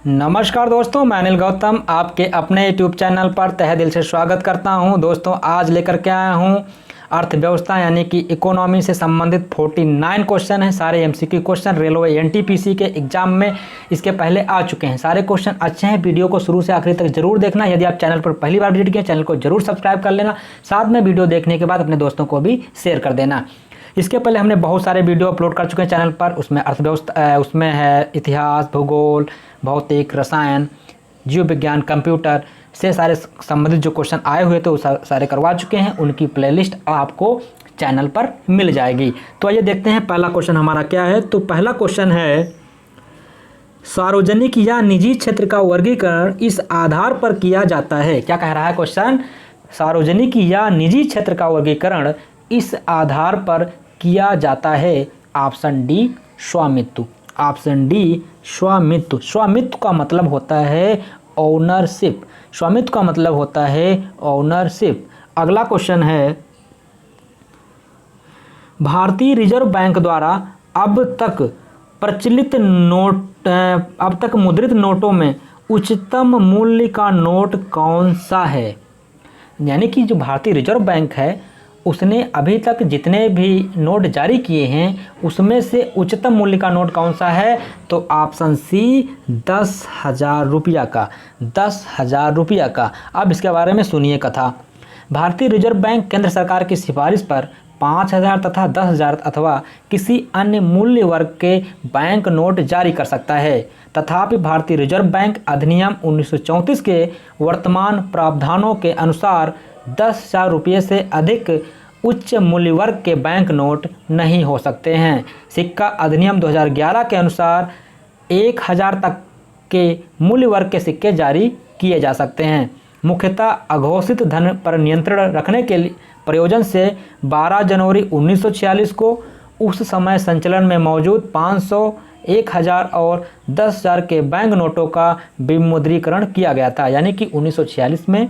नमस्कार दोस्तों, मैं अनिल गौतम आपके अपने यूट्यूब चैनल पर तहे दिल से स्वागत करता हूं। दोस्तों आज लेकर के आया हूं अर्थव्यवस्था यानी कि इकोनॉमी से संबंधित 49 क्वेश्चन हैं। सारे एमसीक्यू क्वेश्चन रेलवे एनटीपीसी के एग्जाम में इसके पहले आ चुके हैं। सारे क्वेश्चन अच्छे हैं। वीडियो को शुरू से आखिरी तक जरूर देखना। यदि आप चैनल पर पहली बार विजिट किए, चैनल को जरूर सब्सक्राइब कर लेना। साथ में वीडियो देखने के बाद अपने दोस्तों को भी शेयर कर देना। इसके पहले हमने बहुत सारे वीडियो अपलोड कर चुके हैं चैनल पर। उसमें अर्थव्यवस्था, उसमें है इतिहास, भूगोल, भौतिक, रसायन, जीव विज्ञान, कंप्यूटर से सारे संबंधित जो क्वेश्चन आए हुए थे वो सारे करवा चुके हैं। उनकी प्लेलिस्ट आपको चैनल पर मिल जाएगी। तो आइए देखते हैं पहला क्वेश्चन हमारा क्या है। तो पहला क्वेश्चन है, सार्वजनिक या निजी क्षेत्र का वर्गीकरण इस आधार पर किया जाता है। क्या कह रहा है क्वेश्चन? सार्वजनिक या निजी क्षेत्र का वर्गीकरण इस आधार पर किया जाता है। ऑप्शन डी स्वामित्व। ऑप्शन डी स्वामित्व। स्वामित्व का मतलब होता है ओनरशिप। स्वामित्व का मतलब होता है ओनरशिप। अगला क्वेश्चन है, भारतीय रिजर्व बैंक द्वारा अब तक मुद्रित नोटों में उच्चतम मूल्य का नोट कौन सा है? यानी कि जो भारतीय रिजर्व बैंक है उसने अभी तक जितने भी नोट जारी किए हैं उसमें से उच्चतम मूल्य का नोट कौन सा है? तो ऑप्शन सी 10,000 रुपया का। 10,000 रुपया का। अब इसके बारे में सुनिए कथा। भारतीय रिजर्व बैंक केंद्र सरकार की सिफारिश पर 5,000 तथा 10,000 अथवा किसी अन्य मूल्य वर्ग के बैंक नोट जारी कर सकता है। तथापि भारतीय रिजर्व बैंक अधिनियम 1934 के वर्तमान प्रावधानों के अनुसार 10,000 रुपये से अधिक उच्च मूल्य वर्ग के बैंक नोट नहीं हो सकते हैं। सिक्का अधिनियम 2011 के अनुसार 1,000 तक के मूल्य वर्ग के सिक्के जारी किए जा सकते हैं। मुख्यतः अघोषित धन पर नियंत्रण रखने के प्रयोजन से 12 जनवरी 1946 को उस समय संचलन में मौजूद 500, 1,000 और 10,000 के बैंक नोटों का विमुद्रीकरण किया गया था। यानी कि 1946 में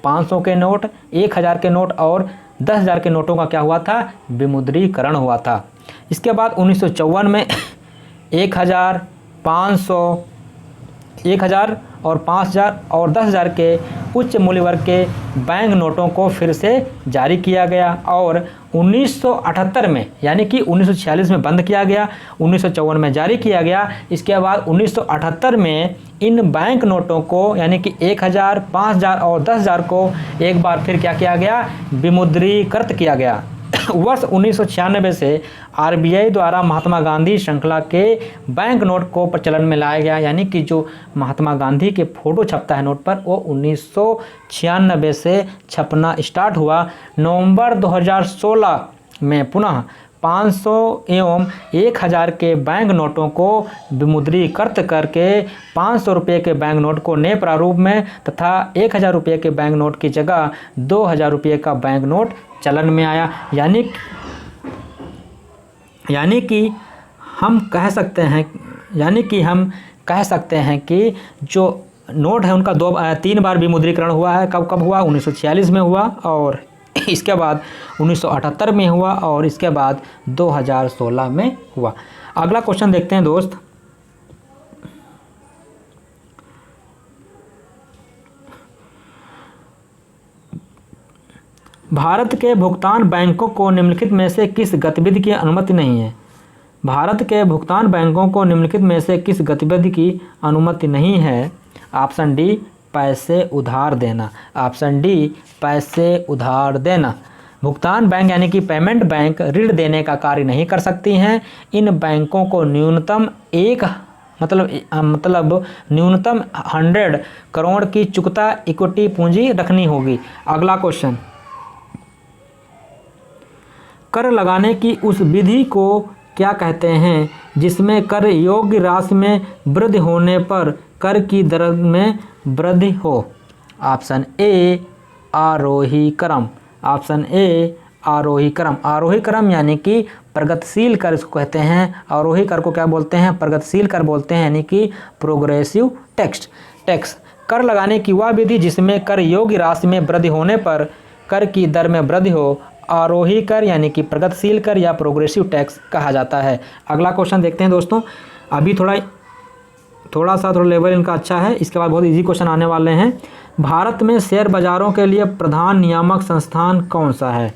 500 के नोट, 1,000 के नोट और 10,000 के नोटों का क्या हुआ था? विमुद्रीकरण हुआ था। इसके बाद 1954 में 1,000, 500, 1,000 और 5,000 और 10,000 के उच्च मूल्य वर्ग के बैंक नोटों को फिर से जारी किया गया और 1978 में, यानी कि 1946 में बंद किया गया, 1954 में जारी किया गया। इसके बाद 1978 में इन बैंक नोटों को यानी कि 1,000, 5,000 और 10,000 को एक बार फिर क्या किया गया? विमुद्रीकृत किया गया। वर्ष 1996 से आरबीआई द्वारा महात्मा गांधी श्रृंखला के बैंक नोट को प्रचलन में लाया गया। यानी कि जो महात्मा गांधी के फोटो छपता है नोट पर, वो 1996 से छपना स्टार्ट हुआ। नवंबर 2016 में पुनः 500 एवं 1,000 के बैंक नोटों को विमुद्रीकृत करके 500 रुपये के बैंक नोट को नए प्रारूप में तथा 1,000 रुपये के बैंक नोट की जगह 2,000 रुपये का बैंक नोट चलन में आया। यानी कि हम कह सकते हैं कि जो नोट है उनका 3 बार विमुद्रीकरण हुआ है। कब हुआ? 1946 में हुआ और इसके बाद 1978 में हुआ और इसके बाद 2016 में हुआ। अगला क्वेश्चन देखते हैं दोस्त। भारत के भुगतान बैंकों को निम्नलिखित में से किस गतिविधि की अनुमति नहीं है? भारत के भुगतान बैंकों को निम्नलिखित में से किस गतिविधि की अनुमति नहीं है? ऑप्शन डी पैसे उधार देना। ऑप्शन डी पैसे उधार देना। भुगतान बैंक यानी कि पेमेंट बैंक ऋण देने का कार्य नहीं कर सकती हैं। इन बैंकों को न्यूनतम 100 करोड़ की चुकता इक्विटी पूंजी रखनी होगी। अगला क्वेश्चन, कर लगाने की उस विधि को क्या कहते हैं जिसमें कर योग्य राशि में वृद्धि होने पर कर की दर में वृद्धि हो? ऑप्शन ए आरोही क्रम। ऑप्शन ए आरोही क्रम। आरोही क्रम यानी कि प्रगतिशील कर इसको कहते हैं। आरोही कर को क्या बोलते हैं? प्रगतिशील कर बोलते हैं, यानी कि प्रोग्रेसिव टैक्स। कर लगाने की वह विधि जिसमें कर योग्य राशि में वृद्धि होने पर कर की दर में वृद्धि हो आरोही कर यानी कि प्रगतिशील कर या प्रोग्रेसिव टैक्स कहा जाता है। अगला क्वेश्चन देखते हैं दोस्तों। अभी थोड़ा थोड़ा लेवल इनका अच्छा है। इसके बाद बहुत इजी क्वेश्चन आने वाले हैं। भारत में शेयर बाज़ारों के लिए प्रधान नियामक संस्थान कौन सा है?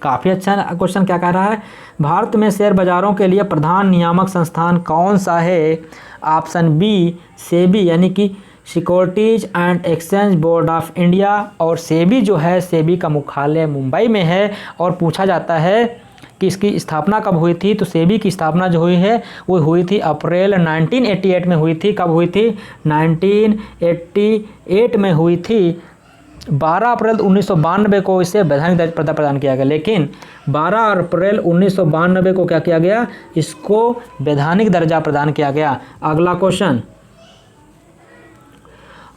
काफ़ी अच्छा क्वेश्चन क्या कह रहा है, भारत में शेयर बाज़ारों के लिए प्रधान नियामक संस्थान कौन सा है? ऑप्शन बी सेबी, यानी कि securities and exchange board of India. और सेबी जो है, सेबी का मुख्यालय मुंबई में है। और पूछा जाता है कि इसकी स्थापना कब हुई थी, तो सेबी की स्थापना जो हुई है वो हुई थी अप्रैल 1988 में हुई थी। कब हुई थी? 1988 में हुई थी। 12 अप्रैल 1992 को इसे वैधानिक दर्जा प्रदान किया गया। लेकिन 12 अप्रैल 1992 को क्या किया गया? इसको वैधानिक दर्जा प्रदान किया गया। अगला क्वेश्चन,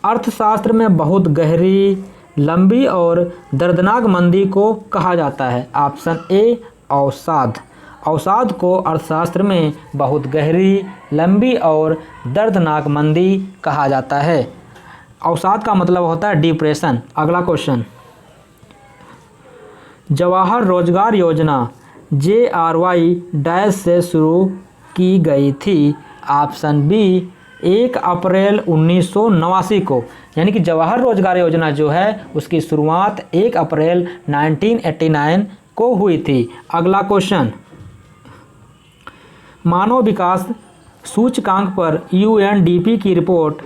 अर्थशास्त्र में बहुत गहरी, लंबी और दर्दनाक मंदी को कहा जाता है। ऑप्शन ए अवसाद। अवसाद को अर्थशास्त्र में बहुत गहरी, लंबी और दर्दनाक मंदी कहा जाता है। अवसाद का मतलब होता है डिप्रेशन। अगला क्वेश्चन, जवाहर रोजगार योजना JRY डैश से शुरू की गई थी। ऑप्शन बी 1 अप्रैल 1989 को, यानी कि जवाहर रोजगार योजना जो है उसकी शुरुआत 1 अप्रैल 1989 को हुई थी। अगला क्वेश्चन, मानव विकास सूचकांक पर UNDP की रिपोर्ट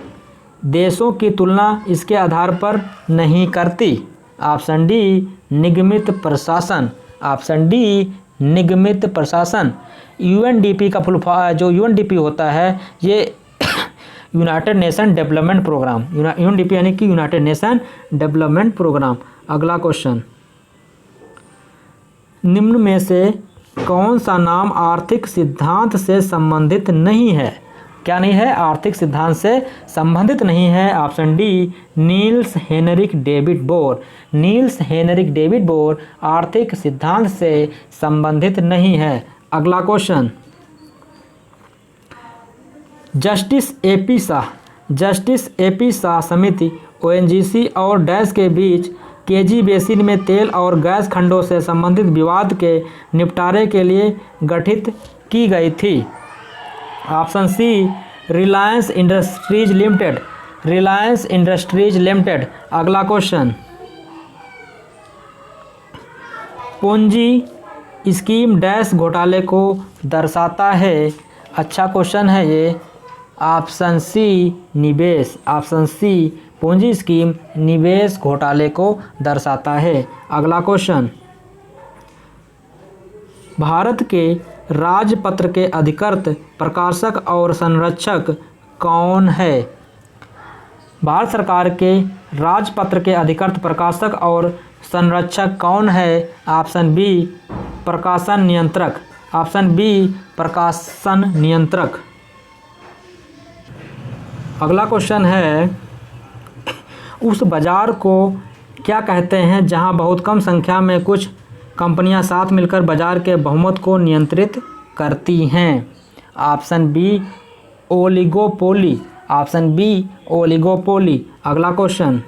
देशों की तुलना इसके आधार पर नहीं करती। ऑप्शन डी निगमित प्रशासन। ऑप्शन डी निगमित प्रशासन। UNDP का फुल जो UNDP होता है ये United Nation Development Programme, UNDP यानी कि यूनाइटेड नेशन डेवलपमेंट प्रोग्राम। अगला क्वेश्चन, निम्न में से कौन सा नाम आर्थिक सिद्धांत से संबंधित नहीं है? क्या नहीं है? आर्थिक सिद्धांत से संबंधित नहीं है। Option D Niels Henrik David Bohr. Niels Henrik David Bohr आर्थिक सिद्धांत से संबंधित नहीं है। अगला क्वेश्चन, जस्टिस AP शाह समिति ONGC और डैश के बीच केजी बेसिन में तेल और गैस खंडों से संबंधित विवाद के निपटारे के लिए गठित की गई थी। Option C Reliance Industries Limited. Reliance Industries Limited. अगला क्वेश्चन, पूंजी स्कीम डैश घोटाले को दर्शाता है। अच्छा क्वेश्चन है ये। ऑप्शन सी निवेश। ऑप्शन सी पूंजी स्कीम निवेश घोटाले को दर्शाता है। अगला क्वेश्चन, भारत के राजपत्र के अधिकृत प्रकाशक और संरक्षक कौन है? भारत सरकार के राजपत्र के अधिकृत प्रकाशक और संरक्षक कौन है? ऑप्शन बी प्रकाशन नियंत्रक। ऑप्शन बी प्रकाशन नियंत्रक। अगला क्वेश्चन है, उस बाजार को क्या कहते हैं जहां बहुत कम संख्या में कुछ कंपनियां साथ मिलकर बाजार के बहुमत को नियंत्रित करती हैं? Option B oligopoly. Option B oligopoly. अगला क्वेश्चन,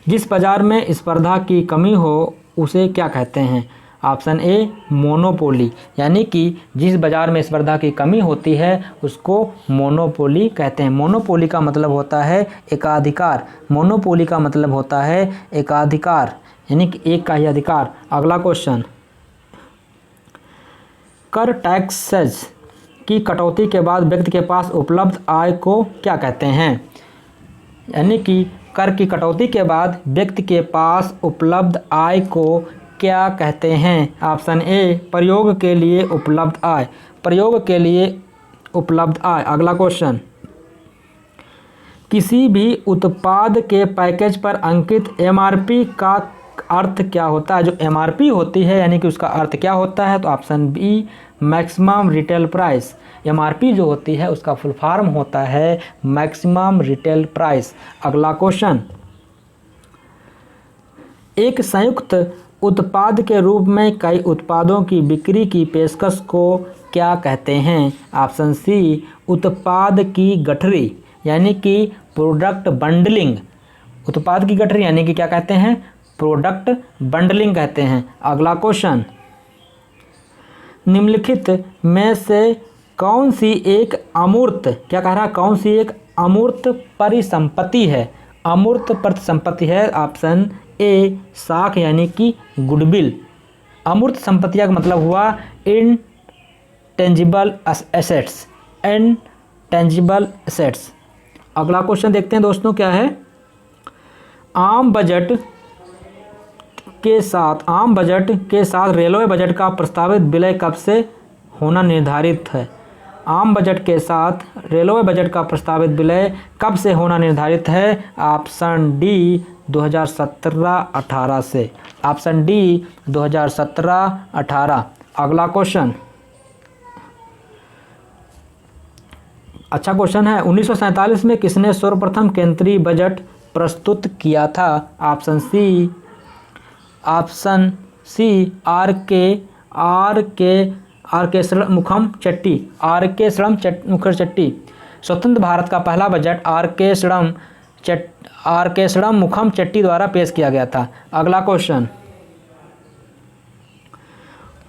जिस बाजार में स्पर्धा की कमी हो उसे क्या कहते हैं? ऑप्शन ए मोनोपोली, यानी कि जिस बाजार में स्पर्धा की कमी होती है उसको मोनोपोली कहते हैं। मोनोपोली का मतलब होता है एकाधिकार। मोनोपोली का मतलब होता है एकाधिकार, यानी कि एक का ही अधिकार। अगला क्वेश्चन, कर टैक्सेस की कटौती के बाद व्यक्ति के पास उपलब्ध आय को क्या कहते हैं? यानी कि कर की कटौती के बाद व्यक्ति के पास उपलब्ध आय को क्या कहते हैं? ऑप्शन ए प्रयोग के लिए उपलब्ध आय। प्रयोग के लिए उपलब्ध आय। अगला क्वेश्चन, किसी भी उत्पाद के पैकेज पर अंकित MRP का अर्थ क्या होता है? जो MRP होती है यानी कि उसका अर्थ क्या होता है? तो option B maximum retail price. MRP जो होती है उसका फुल फॉर्म होता है मैक्सिमम रिटेल प्राइस। अगला क्वेश्चन, एक संयुक्त उत्पाद के रूप में कई उत्पादों की बिक्री की पेशकश को क्या कहते हैं? ऑप्शन सी उत्पाद की गठरी, यानी कि प्रोडक्ट बंडलिंग। उत्पाद की गठरी यानी कि क्या कहते हैं? प्रोडक्ट बंडलिंग कहते हैं। अगला क्वेश्चन, निम्नलिखित में से कौन सी एक अमूर्त, क्या कह रहा है, कौन सी एक अमूर्त परिसंपत्ति है? अमूर्त परिसंपत्ति है ऑप्शन ए साख यानी कि गुडविल। अमूर्त संपत्तियां का मतलब हुआ इनटेंजिबल एसेट्स, इनटेंजिबल एसेट्स। अगला क्वेश्चन देखते हैं दोस्तों क्या है। आम बजट के साथ रेलवे बजट का प्रस्तावित विलय कब से होना निर्धारित है? आम बजट के साथ रेलवे बजट का प्रस्तावित विलय कब से होना निर्धारित है? ऑप्शन डी 2017-18 से। Option D 2017-18। अगला क्वेश्चन, अच्छा क्वेश्चन है। 1947 में किसने सर्वप्रथम केंद्रीय बजट प्रस्तुत किया था? ऑप्शन सी आर के शणम मुखर्जी। स्वतंत्र भारत का पहला बजट आर के शणम मुखर्जी द्वारा पेश किया गया था। अगला क्वेश्चन,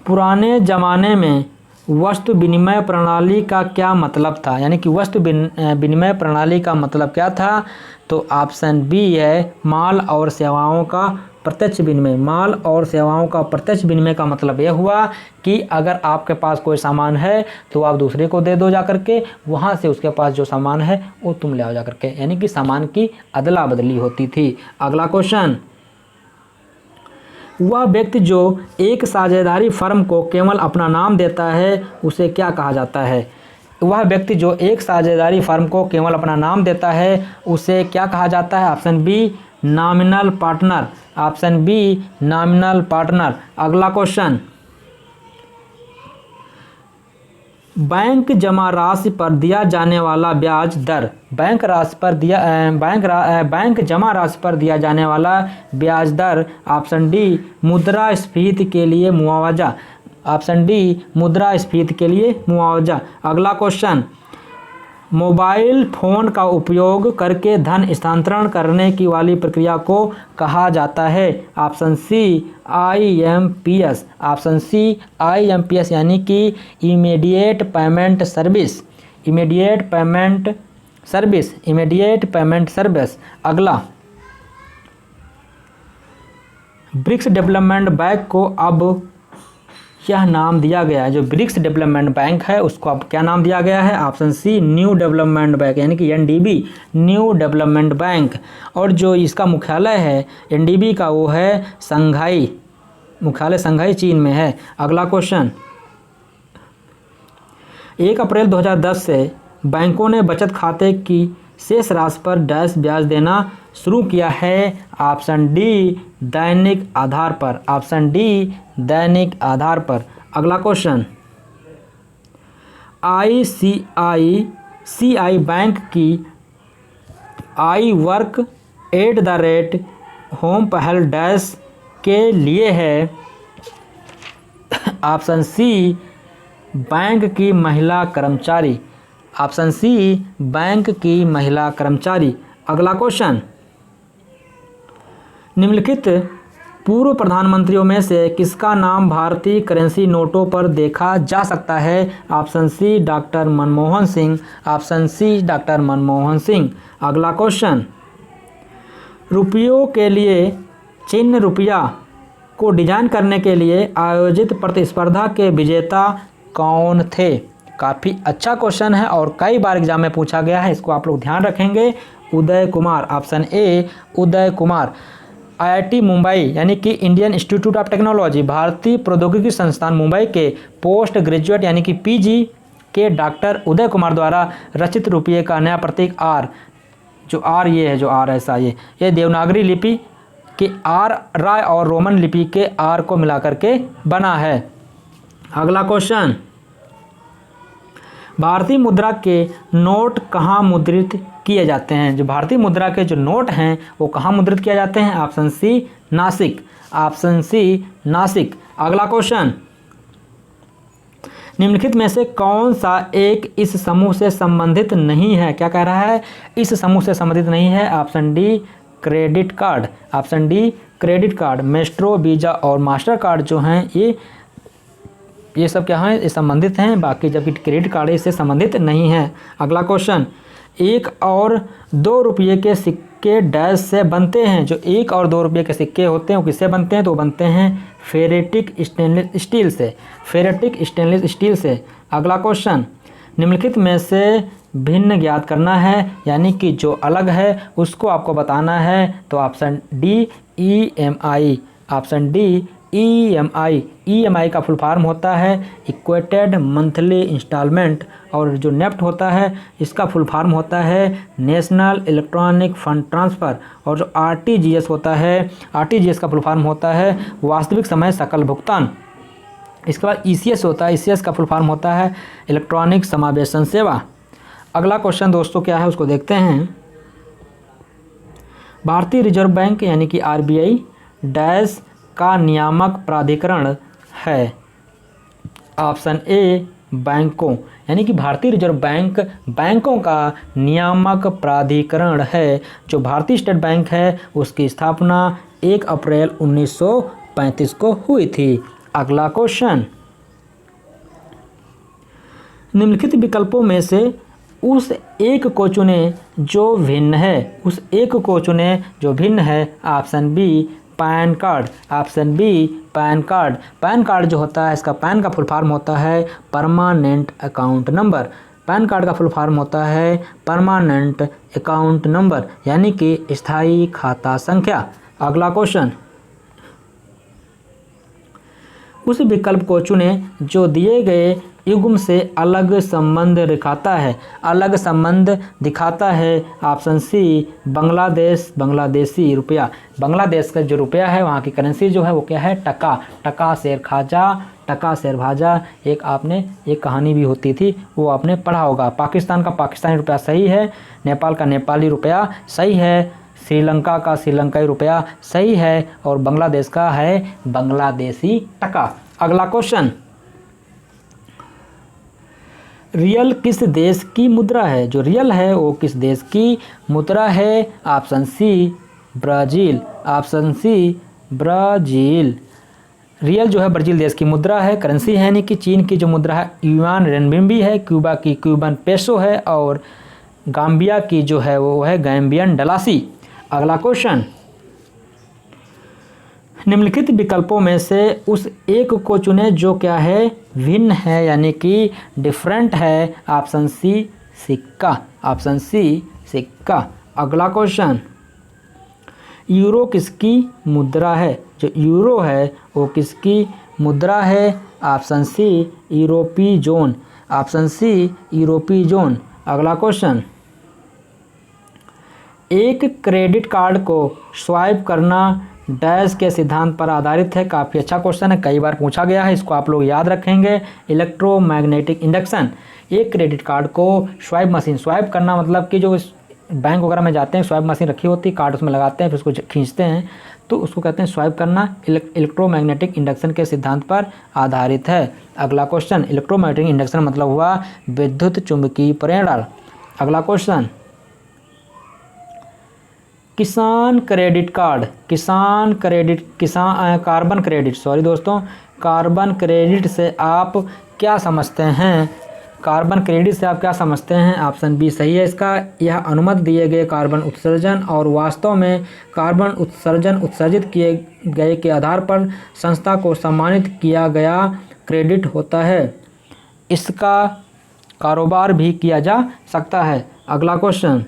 पुराने जमाने में वस्तु विनिमय प्रणाली का क्या मतलब था? यानी कि वस्तु विनिमय प्रणाली का मतलब क्या था? तो ऑप्शन बी है माल और सेवाओं का प्रत्यक्ष विनिमय। माल और सेवाओं का प्रत्यक्ष विनिमय का मतलब यह हुआ कि अगर आपके पास कोई सामान है तो आप दूसरे को दे दो जा करके, वहाँ से उसके पास जो सामान है वो तुम ले आओ जा करके, यानी कि सामान की अदला बदली होती थी। अगला क्वेश्चन, वह व्यक्ति जो एक साझेदारी फर्म को केवल अपना नाम देता है उसे क्या कहा जाता है? वह व्यक्ति जो एक साझेदारी फर्म को केवल अपना नाम देता है उसे क्या कहा जाता है? Option B nominal partner. Option B nominal partner. अगला क्वेश्चन, बैंक जमा राशि पर दिया जाने वाला ब्याज दर, बैंक जमा राशि पर दिया जाने वाला ब्याज दर। ऑप्शन डी मुद्रास्फीति के लिए मुआवजा। ऑप्शन डी मुद्रास्फीति के लिए मुआवजा। अगला क्वेश्चन, मोबाइल फोन का उपयोग करके धन स्थानांतरण करने की वाली प्रक्रिया को कहा जाता है? Option C IMPS। Option C IMPS यानी कि immediate payment service. Immediate payment service. अगला, ब्रिक्स डेवलपमेंट बैंक को अब यह नाम दिया गया है, जो ब्रिक्स डेवलपमेंट बैंक है उसको अब क्या नाम दिया गया है? Option C new development bank यानी कि NDB, न्यू डेवलपमेंट बैंक। और जो इसका मुख्यालय है NDB का वो है शंघाई, मुख्यालय शंघाई चीन में है। अगला क्वेश्चन, 1 अप्रैल 2010 से बैंकों ने बचत खाते की शेष राशि पर डैश ब्याज देना शुरू किया है? ऑप्शन डी दैनिक आधार पर। ऑप्शन डी दैनिक आधार पर। अगला क्वेश्चन, ICICI बैंक की आई वर्क @होम पहल डैश के लिए है? ऑप्शन सी बैंक की महिला कर्मचारी। ऑप्शन सी बैंक की महिला कर्मचारी। अगला क्वेश्चन, निम्नलिखित पूर्व प्रधानमंत्रियों में से किसका नाम भारतीय करेंसी नोटों पर देखा जा सकता है? Option C doctor Manmohan Singh. Option C doctor Manmohan Singh. अगला क्वेश्चन, रुपयों के लिए चिन्ह रुपया को डिजाइन करने के लिए आयोजित प्रतिस्पर्धा के विजेता कौन थे? काफ़ी अच्छा क्वेश्चन है और कई बार एग्जाम में पूछा गया है, इसको आप लोग ध्यान रखेंगे। Uday Kumar. Option A Uday Kumar. IIT Mumbai यानी कि इंडियन इंस्टीट्यूट ऑफ टेक्नोलॉजी, भारतीय प्रौद्योगिकी संस्थान मुंबई के पोस्ट ग्रेजुएट यानी कि PG के डॉक्टर उदय कुमार द्वारा रचित रुपये का नया प्रतीक R, जो R ये है, जो R ऐसा ये देवनागरी लिपि के R राय और रोमन लिपि के R को मिलाकर के बना है। अगला क्वेश्चन, भारतीय मुद्रा के नोट कहाँ मुद्रित किए जाते हैं? जो भारतीय मुद्रा के जो नोट हैं वो कहाँ मुद्रित किए जाते हैं? Option C Nashik. Option C Nashik. अगला क्वेश्चन, निम्नलिखित में से कौन सा एक इस समूह से संबंधित नहीं है? क्या कह रहा है? इस समूह से संबंधित नहीं है। Option D credit card. Option D credit card. Maestro, visa और मास्टर कार्ड जो हैं ये सब क्या है, संबंधित हैं, बाकी जबकि क्रेडिट कार्ड इससे संबंधित नहीं है। अगला क्वेश्चन, 1 और 2 रुपये के सिक्के डैश से बनते हैं। जो 1 और 2 रुपये के सिक्के होते हैं वो किससे बनते हैं, तो बनते हैं फेरेटिक स्टेनलेस स्टील से, फेरेटिक स्टेनलेस स्टील से। अगला क्वेश्चन, निम्नलिखित में से भिन्न ज्ञात करना है, यानी कि जो अलग है उसको आपको बताना है। तो option D EMI, option D EMI। EMI का फुल फॉर्म होता है इक्वेटेड मंथली इंस्टॉलमेंट, और जो नेफ्ट होता है इसका फुल फॉर्म होता है नेशनल इलेक्ट्रॉनिक फंड ट्रांसफ़र, और जो RTGS होता है, RTGS का फुल फॉर्म होता है वास्तविक समय सकल भुगतान। इसके बाद ECS होता है, ECS का फुल फॉर्म होता है इलेक्ट्रॉनिक समावेशन सेवा। अगला क्वेश्चन दोस्तों क्या है उसको देखते हैं। भारतीय रिजर्व बैंक यानी कि RBI डैश का नियामक प्राधिकरण है। ऑप्शन ए बैंकों, यानी कि भारतीय रिजर्व बैंक बैंकों का नियामक प्राधिकरण है। जो भारतीय स्टेट बैंक है उसकी स्थापना 1 अप्रैल 1935 को हुई थी। अगला क्वेश्चन, निम्नलिखित विकल्पों में से उस एक को चुने जो भिन्न है, उस एक को चुने जो भिन्न है। Option B PAN card, option B PAN card. PAN card जो होता है इसका पैन का फुल फॉर्म होता है permanent account number, pan card का फुल फॉर्म होता है परमानेंट अकाउंट नंबर, यानी कि स्थायी खाता संख्या। अगला क्वेश्चन, उस विकल्प को चुने जो दिए गए युग्म से अलग संबंध दिखाता है, अलग संबंध दिखाता है। ऑप्शन सी बांग्लादेश, बांग्लादेशी रुपया। बांग्लादेश का जो रुपया है वहाँ की करेंसी जो है वो क्या है, टका। टका शेर खाजा, टका शेर भाजा, एक आपने एक कहानी भी होती थी वो आपने पढ़ा होगा। पाकिस्तान का पाकिस्तानी रुपया सही है, नेपाल का नेपाली रुपया सही है, श्रीलंका का श्रीलंकाई रुपया सही है, और बांग्लादेश का है बांग्लादेशी टका। अगला क्वेश्चन, रियल किस देश की मुद्रा है। जो रियल है वो किस देश की मुद्रा है। Option C Brazil, option C Brazil. Real जो है ब्राज़ील देश की मुद्रा है, करेंसी है, यानी कि चीन की जो मुद्रा है युआन रेनबिन्बी है, क्यूबा की क्यूबन पेसो है, और गाम्बिया की जो है वो है गैम्बियन डलासी। अगला क्वेश्चन, निम्नलिखित विकल्पों में से उस एक को चुने जो क्या है, भिन्न है, यानी कि डिफरेंट है। ऑप्शन सी सिक्का, ऑप्शन सी सिक्का। अगला क्वेश्चन, यूरो किसकी मुद्रा है। जो यूरो है वो किसकी मुद्रा है। ऑप्शन सी यूरोपीय जोन, ऑप्शन सी यूरोपीय जोन। अगला क्वेश्चन, एक क्रेडिट कार्ड को स्वाइप करना डैश के सिद्धांत पर आधारित है। काफ़ी अच्छा क्वेश्चन है, कई बार पूछा गया है, इसको आप लोग याद रखेंगे। Electromagnetic induction. एक क्रेडिट कार्ड को स्वाइप मशीन, स्वाइप करना मतलब कि जो बैंक वगैरह में जाते हैं स्वाइप मशीन रखी होती है, कार्ड उसमें लगाते हैं फिर उसको खींचते हैं, तो उसको कहते हैं स्वाइप करना। इलेक्ट्रोमैग्नेटिक इंडक्शन के सिद्धांत पर आधारित है। अगला क्वेश्चन, इलेक्ट्रोमैग्नेटिक इंडक्शन मतलब हुआ विद्युत चुंबकीय प्रेरण। अगला क्वेश्चन, किसान क्रेडिट कार्ड, किसान कार्बन क्रेडिट, सॉरी दोस्तों, कार्बन क्रेडिट से आप क्या समझते हैं। कार्बन क्रेडिट से आप क्या समझते हैं। ऑप्शन बी सही है इसका। यह अनुमति दिए गए कार्बन उत्सर्जन और वास्तव में कार्बन उत्सर्जन उत्सर्जित किए गए के आधार पर संस्था को सम्मानित किया गया क्रेडिट होता है। इसका कारोबार भी किया जा सकता है। अगला क्वेश्चन,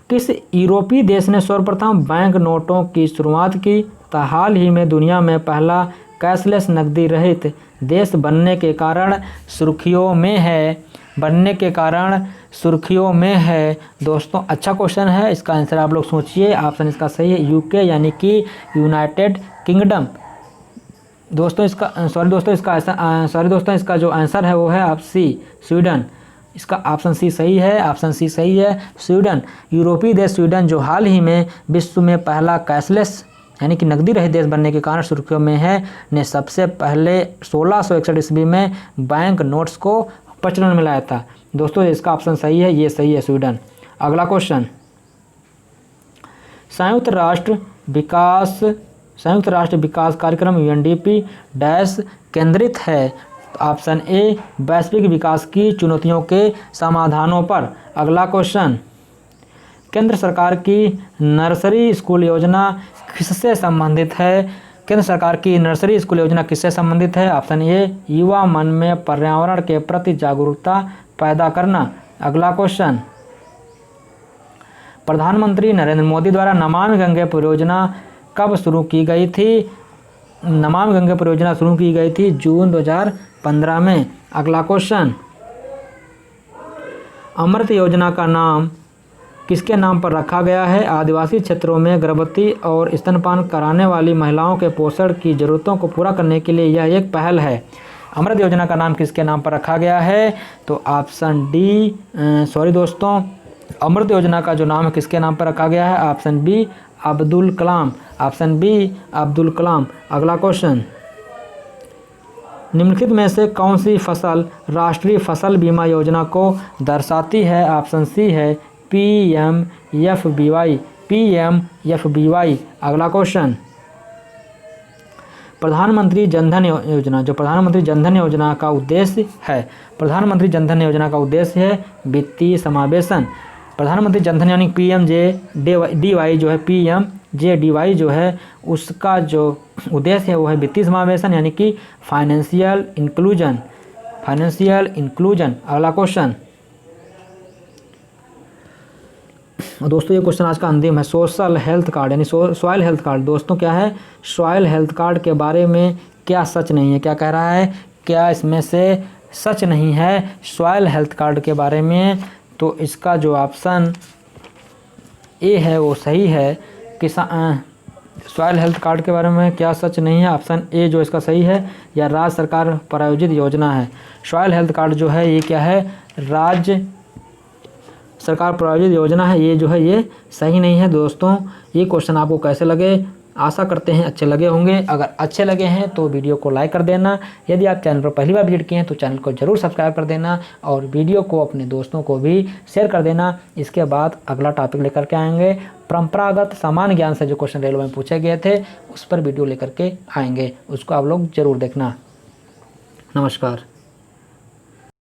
किस यूरोपीय देश ने सर्वप्रथम बैंक नोटों की शुरुआत की तथा हाल ही में दुनिया में पहला कैशलेस नकदी रहित देश बनने के कारण सुर्खियों में है। दोस्तों अच्छा क्वेश्चन है, इसका आंसर आप लोग सोचिए। ऑप्शन इसका सही है यूके, यानी कि यूनाइटेड किंगडम। दोस्तों इसका जो आंसर है वो है आप सी स्वीडन। इसका ऑप्शन सी सही है, ऑप्शन सी सही है स्वीडन। यूरोपीय देश स्वीडन जो हाल ही में विश्व में पहला कैशलेस यानी कि नकदी रहित देश बनने के कारण सुर्खियों में है, ने सबसे पहले 1661 ईस्वी में बैंक नोट्स को प्रचलन में लाया था। दोस्तों इसका ऑप्शन सही है, ये सही है स्वीडन। अगला क्वेश्चन, संयुक्त राष्ट्र विकास संयुक्त राष्ट्र विकास कार्यक्रम यूएनडीपी डैश केंद्रित है? तो ऑप्शन ए वैश्विक विकास की चुनौतियों के समाधानों पर। अगला क्वेश्चन, केंद्र सरकार की नर्सरी स्कूल योजना किससे संबंधित है? केंद्र सरकार की नर्सरी स्कूल योजना किससे संबंधित है? ऑप्शन ए युवा मन में पर्यावरण के प्रति जागरूकता पैदा करना। अगला क्वेश्चन, प्रधानमंत्री नरेंद्र मोदी द्वारा नमामि गंगे परियोजना कब शुरू की गई थी? नमामि गंगे परियोजना शुरू की गई थी जून 2015 में। अगला क्वेश्चन, अमृत योजना का नाम किसके नाम पर रखा गया है? आदिवासी क्षेत्रों में गर्भवती और स्तनपान कराने वाली महिलाओं के पोषण की ज़रूरतों को पूरा करने के लिए यह एक पहल है। अमृत योजना का नाम किसके नाम पर रखा गया है? तो ऑप्शन डी, सॉरी दोस्तों, अमृत योजना का जो नाम है किसके नाम पर रखा गया है? Option B Abdul Kalam. Option B Abdul Kalam. अगला क्वेश्चन, निम्नलिखित में से कौन सी फसल राष्ट्रीय फसल बीमा योजना को दर्शाती है? ऑप्शन सी है PMFBY। PMFBY। अगला क्वेश्चन, प्रधानमंत्री जनधन योजना, जो प्रधानमंत्री जनधन योजना का उद्देश्य है, प्रधानमंत्री जनधन योजना का उद्देश्य है वित्तीय समावेशन। प्रधानमंत्री जनधन यानी PMJDY जो है, PMJDY जो है उसका जो उद्देश्य है वो है वित्तीय समावेशन यानी कि फाइनेंशियल इंक्लूजन। Financial inclusion. अगला क्वेश्चन, दोस्तों ये क्वेश्चन आज का अंतिम है। सोशल हेल्थ कार्ड यानी सॉइल हेल्थ कार्ड। दोस्तों क्या है सॉइल हेल्थ कार्ड के बारे में क्या सच नहीं है? क्या कह रहा है? क्या इसमें से सच नहीं है सॉइल हेल्थ कार्ड के बारे में? तो इसका जो ऑप्शन ए है वो सही है। सॉइल हेल्थ कार्ड के बारे में क्या सच नहीं है? ऑप्शन ए जो इसका सही है, या राज्य सरकार प्रायोजित योजना है। सॉइल हेल्थ कार्ड जो है ये क्या है? राज्य सरकार प्रायोजित योजना है। ये जो है ये सही नहीं है। दोस्तों ये क्वेश्चन आपको कैसे लगे? आशा करते हैं अच्छे लगे होंगे। अगर अच्छे लगे हैं तो वीडियो को लाइक कर देना। यदि आप चैनल पर पहली बार विजिट किए हैं तो चैनल को जरूर सब्सक्राइब कर देना और वीडियो को अपने दोस्तों को भी शेयर कर देना। इसके बाद अगला टॉपिक लेकर के आएंगे, परंपरागत सामान्य ज्ञान से जो क्वेश्चन रेलवे में पूछे गए थे उस पर वीडियो लेकर के आएंगे, उसको आप लोग जरूर देखना। नमस्कार।